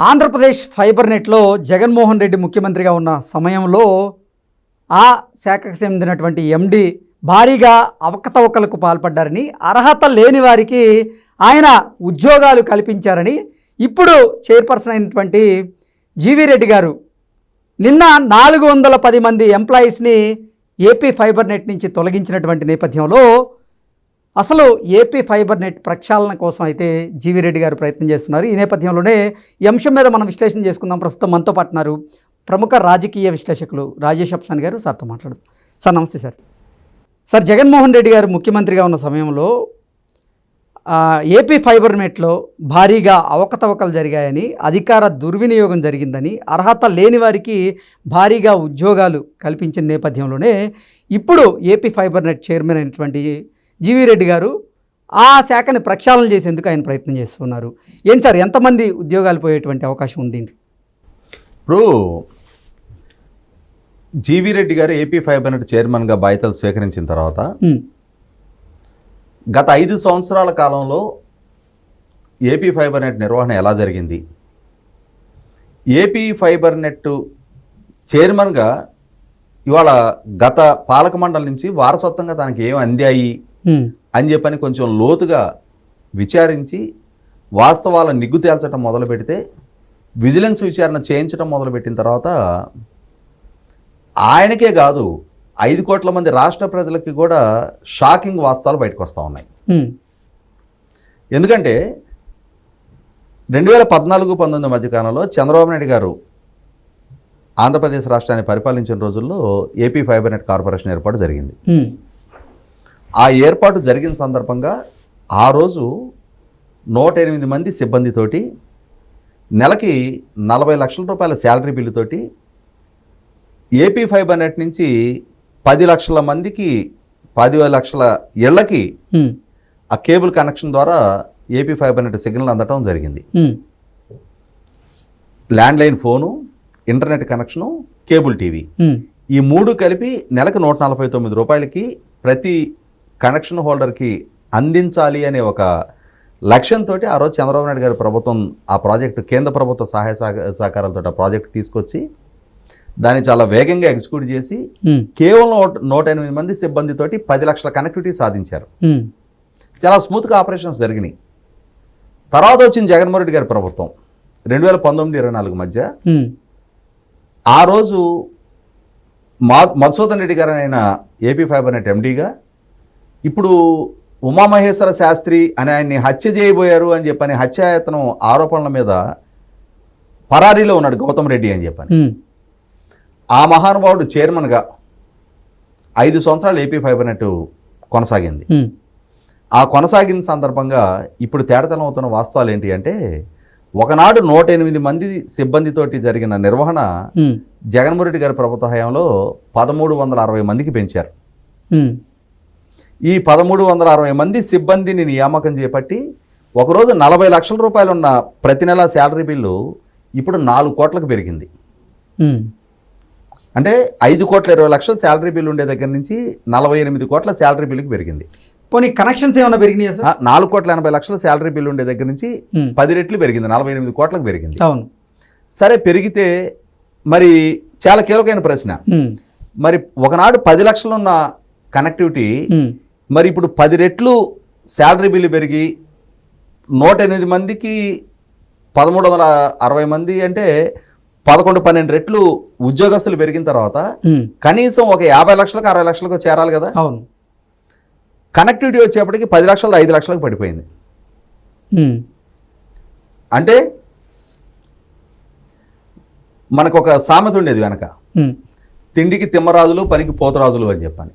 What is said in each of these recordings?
Andhra Pradesh fibre నెట్లో జగన్మోహన్ రెడ్డి ముఖ్యమంత్రిగా ఉన్న సమయంలో ఆ శాఖకు చెందినటువంటి ఎండి భారీగా అవకతవకలకు పాల్పడ్డారని, అర్హత లేని వారికి ఆయన ఉద్యోగాలు కల్పించారని ఇప్పుడు చైర్పర్సన్ అయినటువంటి జీవీ రెడ్డి గారు నిన్న 410 మంది ఎంప్లాయీస్ని ఏపీ ఫైబర్ నెట్ నుంచి తొలగించినటువంటి నేపథ్యంలో అసలు ఏపీ ఫైబర్ నెట్ ప్రక్షాళన కోసం అయితే జీవీ రెడ్డి గారు ప్రయత్నం చేస్తున్నారు. ఈ నేపథ్యంలోనే ఈ అంశం మీద మనం విశ్లేషణ చేసుకుందాం. ప్రస్తుతం మనతో పాటున్నారు ప్రముఖ రాజకీయ విశ్లేషకులు రాజేష్ అప్సాని గారు. సార్తో మాట్లాడదు. సార్ నమస్తే సార్. సార్, జగన్మోహన్ రెడ్డి గారు ముఖ్యమంత్రిగా ఉన్న సమయంలో ఏపీ ఫైబర్ నెట్లో భారీగా అవకతవకలు జరిగాయని, అధికార దుర్వినియోగం జరిగిందని, అర్హత లేని వారికి భారీగా ఉద్యోగాలు కల్పించిన నేపథ్యంలోనే ఇప్పుడు ఏపీ ఫైబర్ నెట్ చైర్మన్ అయినటువంటి జీవీ రెడ్డి గారు ఆ శాఖని ప్రక్షాళన చేసేందుకు ఆయన ప్రయత్నం చేస్తున్నారు. ఏంటి సార్, ఎంతమంది ఉద్యోగాలు పోయేటువంటి అవకాశం ఉంది? ఇప్పుడు జీవీ రెడ్డి గారు ఏపీ ఫైబర్ నెట్ చైర్మన్గా బాధ్యతలు స్వీకరించిన తర్వాత గత 5 సంవత్సరాల కాలంలో ఏపీ ఫైబర్ నెట్ నిర్వహణ ఎలా జరిగింది, ఏపీ ఫైబర్ నెట్ చైర్మన్గా ఇవాళ గత పాలక మండలి నుంచి వారసత్వంగా తనకి ఏం అందాయి అని చెప్పని కొంచెం లోతుగా విచారించి వాస్తవాల నిగ్గు తేల్చడం మొదలు పెడితే, విజిలెన్స్ విచారణ చేయించడం మొదలుపెట్టిన తర్వాత ఆయనకే కాదు 5 కోట్ల మంది రాష్ట్ర ప్రజలకి కూడా షాకింగ్ వాస్తవాలు బయటకు వస్తూ ఉన్నాయి. ఎందుకంటే 2014-19 మధ్యకాలంలో చంద్రబాబు నాయుడు గారు ఆంధ్రప్రదేశ్ రాష్ట్రాన్ని పరిపాలించిన రోజుల్లో ఏపీ ఫైబర్ నెట్ కార్పొరేషన్ ఏర్పాటు జరిగింది. ఆ ఏర్పాటు జరిగిన సందర్భంగా ఆ రోజు 108 మంది సిబ్బందితోటి నెలకి 40 లక్షల రూపాయల శాలరీ బిల్లుతోటి ఏపీ ఫైబర్ నెట్ నుంచి 10 లక్షల మందికి 10 లక్షల ఇళ్లకి ఆ కేబుల్ కనెక్షన్ ద్వారా ఏపీ ఫైబర్ నెట్ సిగ్నల్ అందటం జరిగింది. Landline phone, internet connection, cable TV, ఈ 3 కలిపి నెలకు 149 రూపాయలకి ప్రతి కనెక్షన్ హోల్డర్కి అందించాలి అనే ఒక లక్ష్యంతో ఆ రోజు చంద్రబాబు నాయుడు గారి ప్రభుత్వం ఆ ప్రాజెక్టు, కేంద్ర ప్రభుత్వ సహాయ సహకారాలతో ఆ ప్రాజెక్టు తీసుకొచ్చి దాన్ని చాలా వేగంగా ఎగ్జిక్యూట్ చేసి కేవలం 108 మంది సిబ్బందితోటి 10 లక్షల కనెక్టివిటీ సాధించారు. చాలా స్మూత్గా ఆపరేషన్స్ జరిగినాయి. తర్వాత వచ్చిన జగన్మోహన్ రెడ్డి గారి ప్రభుత్వం 2019-24 మధ్య ఆ రోజు మధుసూదన్ రెడ్డి గారు ఆయన ఏపీ ఫైబర్ నెట్ ఎండీగా, ఇప్పుడు ఉమామహేశ్వర శాస్త్రి అని ఆయన్ని హత్య చేయబోయారు అని చెప్పని హత్యాయత్నం ఆరోపణల మీద పరారీలో ఉన్నాడు గౌతమ్ రెడ్డి అని చెప్పని. ఆ మహానుభావుడు చైర్మన్గా 5 సంవత్సరాలు ఏపీ ఫైబర్ నెట్ కొనసాగింది. ఆ కొనసాగిన సందర్భంగా ఇప్పుడు తేడతనం అవుతున్న వాస్తవాలు ఏంటి అంటే, ఒకనాడు 108 మంది సిబ్బందితోటి జరిగిన నిర్వహణ జగన్మోహన్ రెడ్డి గారి ప్రభుత్వ హయాంలో 1360 మందికి పెంచారు. ఈ 1360 మంది సిబ్బందిని నియామకం చేపట్టి ఒకరోజు 40 లక్షల రూపాయలు ఉన్న ప్రతి నెల శాలరీ బిల్లు ఇప్పుడు 4 కోట్లకు పెరిగింది. అంటే 5,20,00,000 శాలరీ బిల్లు ఉండే దగ్గర నుంచి 48 కోట్ల శాలరీ బిల్లుకి పెరిగింది. పోనీ కనెక్షన్స్ ఏమైనా పెరిగినాయి సార్? 4,80,00,000 శాలరీ బిల్లు ఉండే దగ్గర నుంచి 10 రెట్లు పెరిగింది, 48 కోట్లకు పెరిగింది. అవును. సరే, పెరిగితే మరి చాలా కీలకమైన ప్రశ్న, మరి ఒకనాడు 10 లక్షలు ఉన్న కనెక్టివిటీ మరి ఇప్పుడు 10 రెట్లు శాలరీ బిల్లు పెరిగి 108 మందికి 1360 మంది అంటే 11-12 రెట్లు ఉద్యోగస్తులు పెరిగిన తర్వాత కనీసం ఒక 50 లక్షలకు 60 లక్షలకు చేరాలి కదా. అవును. కనెక్టివిటీ వచ్చేప్పటికి 10 లక్షలు 5 లక్షలకు పడిపోయింది. అంటే మనకు ఒక సామెత ఉండేది వెనక, తిండికి తిమ్మరాజులు పనికి పోతరాజులు అని చెప్పని.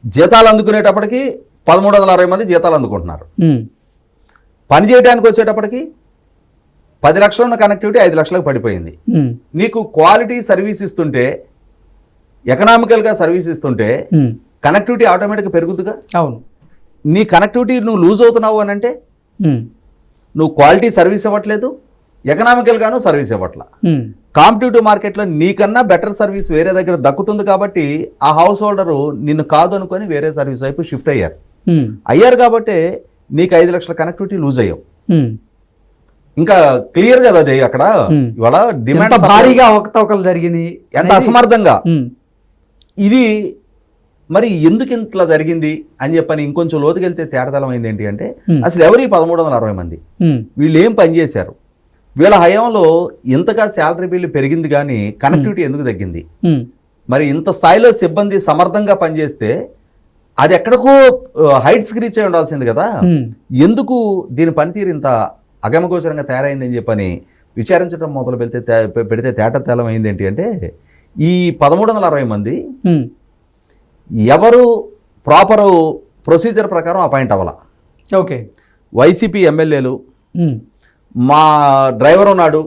జీతాలు అందుకునేటప్పటికి 1360 మంది జీతాలు అందుకుంటున్నారు. పని చేయడానికి వచ్చేటప్పటికి 10 లక్షలు ఉన్న కనెక్టివిటీ 5 లక్షలకు పడిపోయింది. నీకు క్వాలిటీ సర్వీస్ ఇస్తుంటే, ఎకనామికల్గా సర్వీస్ ఇస్తుంటే కనెక్టివిటీ ఆటోమేటిక్గా పెరుగుతుందిగా. అవును. నీ కనెక్టివిటీ నువ్వు లూజ్ అవుతున్నావు అని అంటే నువ్వు క్వాలిటీ సర్వీస్ ఇవ్వట్లేదు, ఎకనామికల్గాను సర్వీస్ ఇవ్వట్లా. కాంపిటేటివ్ మార్కెట్లో నీకన్నా బెటర్ సర్వీస్ వేరే దగ్గర దక్కుతుంది కాబట్టి ఆ హౌస్ హోల్డరు నిన్ను కాదు అనుకొని వేరే సర్వీస్ వైపు షిఫ్ట్ అయ్యారు కాబట్టి నీకు 5 లక్షల కనెక్టివిటీ లూజ్ అయ్యావు. ఇంకా క్లియర్ కదా అది అక్కడ ఇవాళ ఎంత డిమాండ్ భారీగా అవకతవకలు జరిగినాయి, ఎంత అసమర్థంగా ఇది మరి ఎందుకు ఇంతలా జరిగింది అని చెప్పని ఇంకొంచెం లోతుకెళ్తే తేటతలం అయింది ఏంటి అంటే అసలు ఎవరు ఈ 1360 మంది, వీళ్ళు ఏం పని చేశారు, వీళ్ళ హయాంలో ఇంతగా శాలరీ బిల్లు పెరిగింది కానీ కనెక్టివిటీ ఎందుకు తగ్గింది, మరి ఇంత స్థాయిలో సిబ్బంది సమర్థంగా పనిచేస్తే అది ఎక్కడికో హైట్స్కి రీచ్ అయి ఉండాల్సింది కదా, ఎందుకు దీని పనితీరు ఇంత అగమగోచరంగా తయారైందని చెప్పని విచారించడం మొదలు పెడితే తేటతలం అయింది ఏంటి అంటే ఈ 1360 మంది ఎవరు ప్రాపరు ప్రొసీజర్ ప్రకారం అపాయింట్ అవ్వాల. ఓకే, వైసీపీ ఎమ్మెల్యేలు, మా డ్రైవర్ ఉన్నాడు,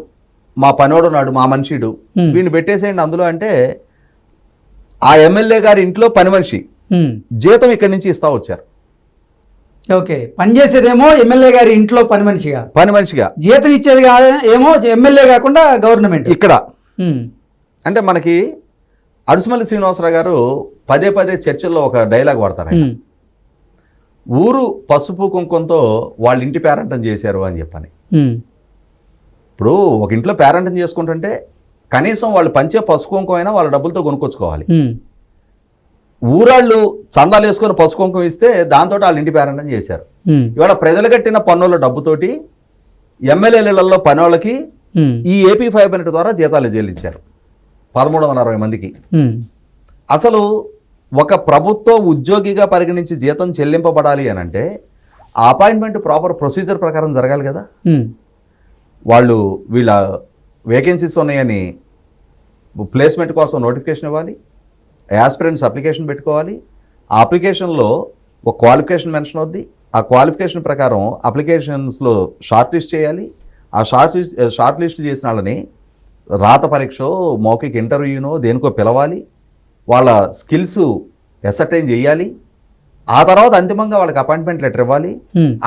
మా పనోడు ఉన్నాడు, మా మనిషిడు, వీడిని పెట్టేసేయండి అందులో అంటే ఆ ఎమ్మెల్యే గారి ఇంట్లో పని మనిషి జీతం ఇక్కడి నుంచి ఇస్తా వచ్చారు. ఓకే, పనిచేసేదేమో ఎమ్మెల్యే గారి ఇంట్లో పని మనిషిగా, జీతం ఇచ్చేది ఏమో ఎమ్మెల్యే కాకుండా గవర్నమెంట్ ఇక్కడ. అంటే మనకి అడుసుమల్లి శ్రీనివాసరావు గారు పదే చర్చల్లో ఒక డైలాగ్ వాడతారు, ఊరు పసుపు కుంకుమతో వాళ్ళ ఇంటి పేరంటం చేశారు అని చెప్పని. ఇప్పుడు ఒక ఇంట్లో పేరంటం చేసుకుంటుంటే కనీసం వాళ్ళు పంచే పసుపు కుంకుమ అయినా వాళ్ళ డబ్బులతో కొనుక్కొచ్చుకోవాలి. ఊరాళ్ళు చందాలు వేసుకొని పసుపు కుంకుమ ఇస్తే దాంతో వాళ్ళ ఇంటి పేరంటం చేశారు. ఇవాళ ప్రజలు కట్టిన పన్నుల డబ్బుతోటి ఎమ్మెల్యేలలో పని వాళ్ళకి ఈ ఏపీ ఫైబర్ ద్వారా జీతాలు చెల్లించారు 1360 మందికి. అసలు ఒక ప్రభుత్వ ఉద్యోగిగా పరిగణించి జీతం చెల్లింపబడాలి అని అంటే ఆ అపాయింట్మెంట్ ప్రాపర్ ప్రొసీజర్ ప్రకారం జరగాలి కదా. వీళ్ళ వేకెన్సీస్ ఉన్నాయని ప్లేస్మెంట్ కోసం నోటిఫికేషన్ ఇవ్వాలి, యాస్పిరెంట్స్ అప్లికేషన్ పెట్టుకోవాలి, ఆ అప్లికేషన్లో ఒక క్వాలిఫికేషన్ మెన్షన్ అవుద్ది, ఆ క్వాలిఫికేషన్ ప్రకారం అప్లికేషన్స్లో షార్ట్ లిస్ట్ చేయాలి, ఆ షార్ట్ లిస్ట్ చేసిన వాళ్ళని రాత పరీక్ష, మౌఖిక ఇంటర్వ్యూనో దేనికో పిలవాలి, వాళ్ళ స్కిల్స్ ఎసర్టైన్ చేయాలి, ఆ తర్వాత అంతిమంగా వాళ్ళకి అపాయింట్మెంట్ లెటర్ ఇవ్వాలి,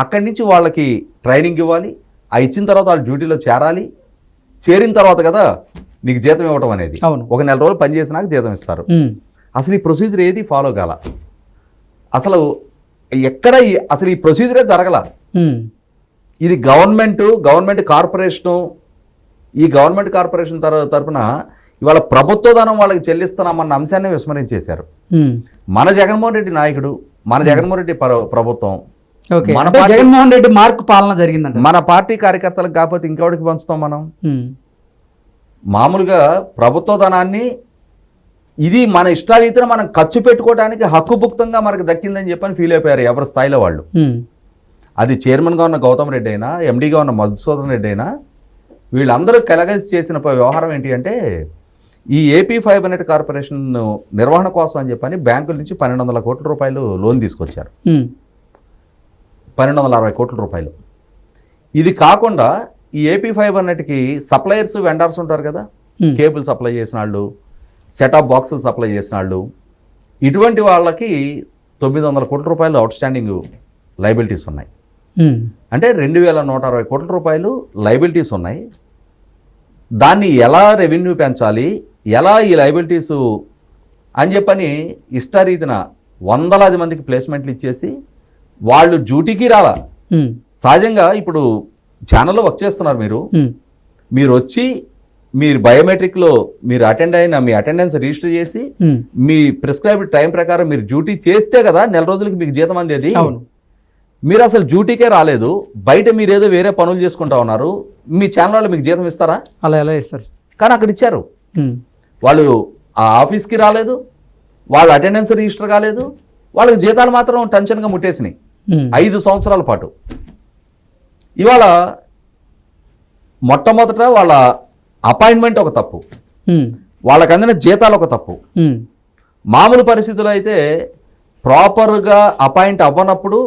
అక్కడి నుంచి వాళ్ళకి ట్రైనింగ్ ఇవ్వాలి, ఆ ఇచ్చిన తర్వాత వాళ్ళు డ్యూటీలో చేరాలి, చేరిన తర్వాత కదా నీకు జీతం ఇవ్వడం అనేది. ఒక నెల రోజులు పనిచేసినాక జీతం ఇస్తారు. అసలు ఈ ప్రొసీజర్ ఏది ఫాలో కాల, అసలు ఎక్కడ అసలు ఈ ప్రొసీజరే జరగల. ఇది గవర్నమెంట్ కార్పొరేషను, ఈ గవర్నమెంట్ కార్పొరేషన్ తరఫున ఇవాళ ప్రభుత్వ ధనం వాళ్ళకి చెల్లిస్తున్నామన్న అంశాన్ని విస్మరించేశారు. మన జగన్మోహన్ రెడ్డి నాయకుడు, మన జగన్మోహన్ రెడ్డి ప్రభుత్వం, జగన్మోహన్ రెడ్డి మార్క్ పాలన జరిగిందంట. మన పార్టీ కార్యకర్తలకు కాకపోతే ఇంకెవరికి పంచుతాం మనం? మామూలుగా ప్రభుత్వ ధనాన్ని ఇది మన ఇష్టారీతిన మనం ఖర్చు పెట్టుకోవడానికి హక్కుభుక్తంగా మనకు దక్కిందని చెప్పని ఫీల్ అయిపోయారు ఎవరి స్థాయిలో వాళ్ళు. అది చైర్మన్గా ఉన్న గౌతమ్ రెడ్డి అయినా, ఎండీగా ఉన్న మధుసూదన్ రెడ్డి అయినా, వీళ్ళందరూ కలగలిసి చేసిన వ్యవహారం ఏంటి అంటే ఈ ఏపీ ఫైబర్ నెట్ కార్పొరేషన్ నిర్వహణ కోసం అని చెప్పని బ్యాంకుల నుంచి 1200 కోట్ల రూపాయలు లోన్ తీసుకొచ్చారు. 1260 కోట్ల రూపాయలు. ఇది కాకుండా ఈ ఏపీ ఫైబర్ నెట్కి సప్లయర్స్, వెండర్స్ ఉంటారు కదా, కేబుల్ సప్లై చేసిన వాళ్ళు, సెటాప్ బాక్సులు సప్లై చేసిన వాళ్ళు, ఇటువంటి వాళ్ళకి 900 కోట్ల రూపాయలు అవుట్ స్టాండింగ్ లయబిలిటీస్ ఉన్నాయి. అంటే 2160 కోట్ల రూపాయలు లయబిలిటీస్ ఉన్నాయి. దాన్ని ఎలా రెవెన్యూ పెంచాలి, ఎలా ఈ లయబిలిటీసు అని చెప్పని ఇష్టారీతిన వందలాది మందికి ప్లేస్మెంట్లు ఇచ్చేసి వాళ్ళు డ్యూటీకి రాలా. సహజంగా ఇప్పుడు ఛానల్లో వర్క్ చేస్తున్నారు మీరు వచ్చి మీరు బయోమెట్రిక్లో మీరు అటెండ్ అయిన మీ అటెండెన్స్ రిజిస్టర్ చేసి మీ ప్రిస్క్రైబ్డ్ టైం ప్రకారం మీరు డ్యూటీ చేస్తే కదా నెల రోజులకి మీకు జీతం అందేది. మీరు అసలు డ్యూటీకే రాలేదు, బయట మీరు ఏదో వేరే పనులు చేసుకుంటా ఉన్నారు, మీ ఛానల్ వాళ్ళు మీకు జీతం ఇస్తారా? అలా ఎలా ఇస్తారు? కానీ అక్కడ ఇచ్చారు. వాళ్ళు ఆ ఆఫీస్కి రాలేదు, వాళ్ళ అటెండెన్స్ రిజిస్టర్ కాలేదు, వాళ్ళకి జీతాలు మాత్రం టెన్షన్గా ముట్టేసినాయి 5 సంవత్సరాల పాటు. ఇవాళ మొట్టమొదట వాళ్ళ అపాయింట్మెంట్ ఒక తప్పు, వాళ్ళకి అందిన జీతాలు ఒక తప్పు. మామూలు పరిస్థితుల్లో అయితే ప్రాపర్గా అపాయింట్ అవ్వనప్పుడు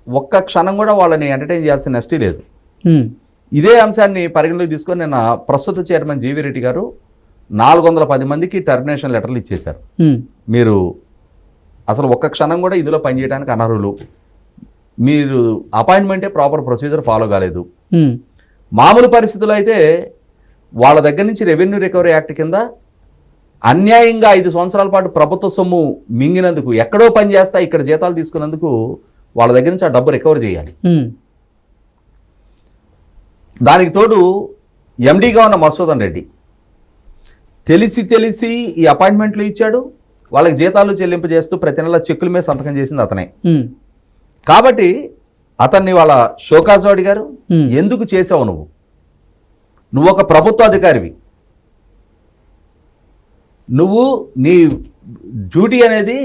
ఒక్క క్షణం కూడా వాళ్ళని ఎంటర్టైన్ చేయాల్సిన నెస్టీ లేదు. ఇదే అంశాన్ని పరిగణలోకి తీసుకొని నిన్న ప్రస్తుత చైర్మన్ జీవీ రెడ్డి గారు 410 మందికి టర్మినేషన్ లెటర్లు ఇచ్చేశారు. మీరు అసలు ఒక్క క్షణం కూడా ఇందులో పనిచేయడానికి అనర్హులు, మీరు అపాయింట్మెంటే ప్రాపర్ ప్రొసీజర్ ఫాలో కాలేదు. మామూలు పరిస్థితుల్లో అయితే వాళ్ళ దగ్గర నుంచి రెవెన్యూ రికవరీ యాక్ట్ కింద అన్యాయంగా 5 సంవత్సరాల పాటు ప్రభుత్వ సొమ్ము మింగినందుకు, ఎక్కడో పని చేస్తా ఇక్కడ జీతాలు తీసుకున్నందుకు వాళ్ళ దగ్గర నుంచి ఆ డబ్బు రికవర్ చేయాలి. దానికి తోడు ఎండీగా ఉన్న మధుసూదన్ రెడ్డి తెలిసి ఈ అపాయింట్మెంట్లు ఇచ్చాడు, వాళ్ళకి జీతాలు చెల్లింపజేస్తూ ప్రతి నెల చెక్కుల మీద సంతకం చేసింది అతనే. కాబట్టి అతన్ని వాళ్ళ షోకాజు అడిగారు, ఎందుకు చేసావు నువ్వు ఒక ప్రభుత్వ అధికారివి, నువ్వు నీ డ్యూటీ అనేది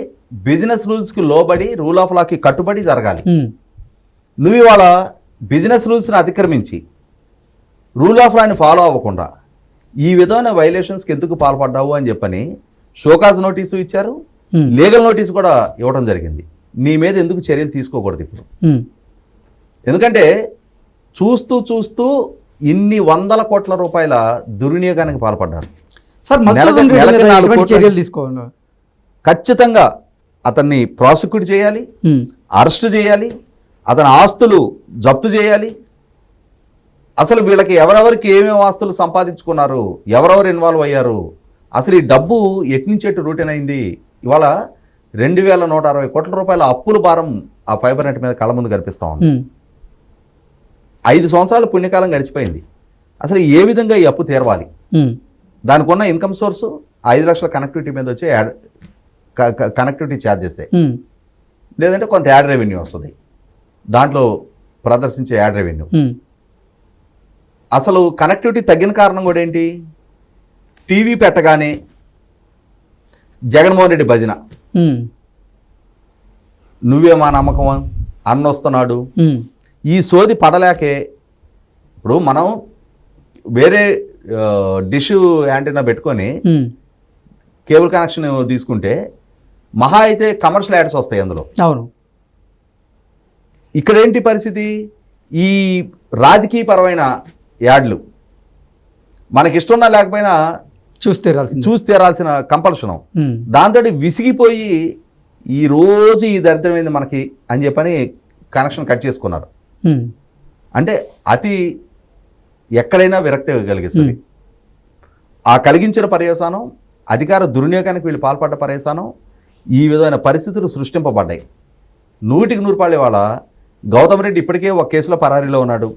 బిజినెస్ రూల్స్కి లోబడి రూల్ ఆఫ్ లాకి కట్టుబడి జరగాలి. నువ్వు ఇవాళ బిజినెస్ రూల్స్ని అతిక్రమించి రూల్ ఆఫ్ లాని ఫాలో అవ్వకుండా ఈ విధమైన వైలేషన్స్కి ఎందుకు పాల్పడ్డావు అని చెప్పని షోకాజ్ నోటీసు ఇచ్చారు, లీగల్ నోటీసు కూడా ఇవ్వడం జరిగింది. నీ మీద ఎందుకు చర్యలు తీసుకోకూడదు ఇప్పుడు? ఎందుకంటే చూస్తూ ఇన్ని వందల కోట్ల రూపాయల దుర్వినియోగానికి పాల్పడ్డారు. సార్ మధుసూదన్ రెడ్డి మీద ఎటువంటి చర్యలు తీసుకోవాలి? ఖచ్చితంగా అతన్ని ప్రాసిక్యూట్ చేయాలి, అరెస్ట్ చేయాలి, అతని ఆస్తులు జప్తు చేయాలి. అసలు వీళ్ళకి ఎవరెవరికి ఏమేమి ఆస్తులు సంపాదించుకున్నారు, ఎవరెవరు ఇన్వాల్వ్ అయ్యారు, అసలు ఈ డబ్బు ఎట్నుంచెట్టు రూటీన్ అయింది. ఇవాళ 2160 కోట్ల రూపాయల అప్పుల భారం ఆ ఫైబర్ నెట్ మీద కళ్ళ ముందు కనిపిస్తూ ఉంది. 5 సంవత్సరాల పుణ్యకాలం గడిచిపోయింది. అసలు ఏ విధంగా ఈ అప్పు తీరవాలి? దానికి ఉన్న ఇన్కమ్ సోర్సు 5 లక్షల కనెక్టివిటీ మీద వచ్చే కనెక్టివిటీ ఛార్జెస్, లేదంటే కొంత యాడ్ రెవెన్యూ వస్తుంది, దాంట్లో ప్రదర్శించే యాడ్ రెవెన్యూ. అసలు కనెక్టివిటీ తగ్గిన కారణం కూడా ఏంటి? టీవీ పెట్టగానే జగన్మోహన్ రెడ్డి భజన, నువ్వే మా నమ్మకం, అన్న వస్తున్నాడు, ఈ సోది పడలేకే ఇప్పుడు మనం వేరే డిష్ యాంటీనా పెట్టుకొని కేబుల్ కనెక్షన్ తీసుకుంటే మహా అయితే కమర్షియల్ యాడ్స్ వస్తాయి అందులో. అవును. ఇక్కడ ఏంటి పరిస్థితి? ఈ రాజకీయపరమైన యాడ్లు మనకి ఇష్టం లేకపోయినా చూసి తీరాల్సిన కంపల్షను. దాంతో విసిగిపోయి ఈ రోజు ఈ దరిద్రమైంది మనకి అని చెప్పని కనెక్షన్ కట్ చేసుకున్నారు. అంటే అతి ఎక్కడైనా విరక్తి కలిగిస్తుంది. ఆ కలిగించిన పర్యవసానం, అధికార దుర్వినియోగానికి వీళ్ళు పాల్పడ్డ పర్యవసానం, ఈ విధమైన పరిస్థితులు సృష్టింపబడ్డాయి. 100కి 100 రూపాయల వాళ్ళ గౌతమ్ రెడ్డి ఇప్పటికే ఒక కేసులో పరారీలో ఉన్నాడు.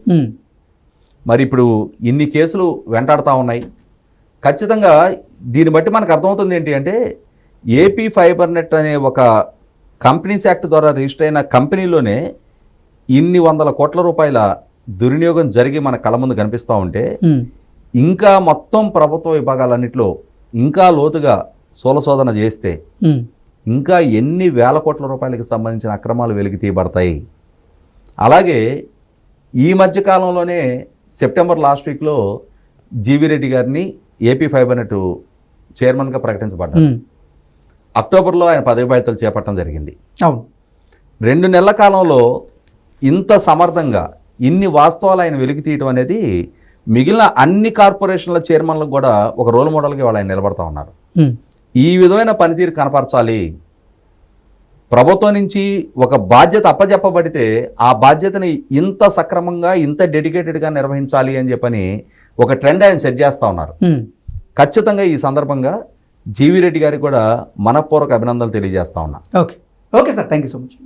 మరి ఇప్పుడు ఇన్ని కేసులు వెంటాడుతూ ఉన్నాయి. ఖచ్చితంగా దీన్ని బట్టి మనకు అర్థమవుతుంది ఏంటి అంటే, ఏపీ ఫైబర్ నెట్ అనే ఒక కంపెనీస్ యాక్ట్ ద్వారా రిజిస్టర్ అయిన కంపెనీలోనే ఇన్ని వందల కోట్ల రూపాయల దుర్వినియోగం జరిగి మన కళ్ళ ముందు కనిపిస్తూ ఉంటే, ఇంకా మొత్తం ప్రభుత్వ విభాగాలన్నింటిలో ఇంకా లోతుగా సోలశోధన చేస్తే ఇంకా ఎన్ని వేల కోట్ల రూపాయలకు సంబంధించిన అక్రమాలు వెలికి తీయబడతాయి. అలాగే ఈ మధ్యకాలంలోనే సెప్టెంబర్ లాస్ట్ వీక్లో జీవీ రెడ్డి గారిని ఏపీ ఫైబర్ నెట్ చైర్మన్గా ప్రకటించబడ్డారు. అక్టోబర్లో ఆయన పదవి బాధ్యతలు చేపట్టడం జరిగింది. 2 నెలల కాలంలో ఇంత సమర్థంగా ఇన్ని వాస్తవాలు ఆయన వెలికి తీయటం అనేది మిగిలిన అన్ని కార్పొరేషన్ల చైర్మన్లకు కూడా ఒక రోల్ మోడల్గా వాళ్ళు ఆయన నిలబడతా ఉన్నారు. ఈ విధమైన పనితీరు కనపరచాలి. ప్రభుత్వం నుంచి ఒక బాధ్యత అప్పజెప్పబడితే ఆ బాధ్యతని ఇంత సక్రమంగా, ఇంత డెడికేటెడ్గా నిర్వహించాలి అని చెప్పని ఒక ట్రెండ్ ఆయన సెట్ చేస్తూ ఉన్నారు. ఖచ్చితంగా ఈ సందర్భంగా జీవీ రెడ్డి గారికి కూడా మనపూర్వక అభినందనలు తెలియజేస్తా ఉన్నా. Okay sir, thank you so much.